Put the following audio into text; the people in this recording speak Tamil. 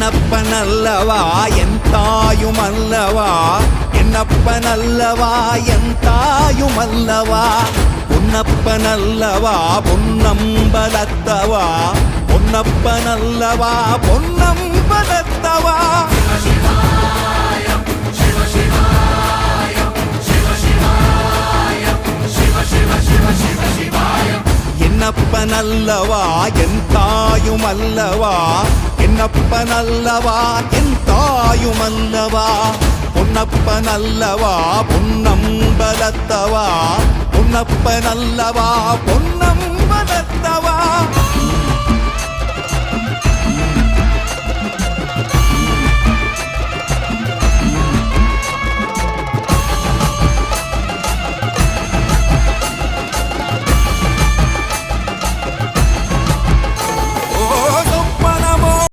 என்னப்பனல்லவா என் தாயுமல்லவா என்னப்பனல்லவா என் தாயுமல்லவா பொன்னப்பனல்லவா பொன்னம்பலத்தவா பொன்னப்பனல்லவா பொன்னம்பலத்தவா என்னப்பனல்லவா என் தாயுமல்லவா என்னப்பனல்லவா என் தாயுமல்லவா பொன்னப்பனல்லவா பொன்னம்பலத்தவா பொன்னப்பனல்லவா பொன்னம்பலத்தவா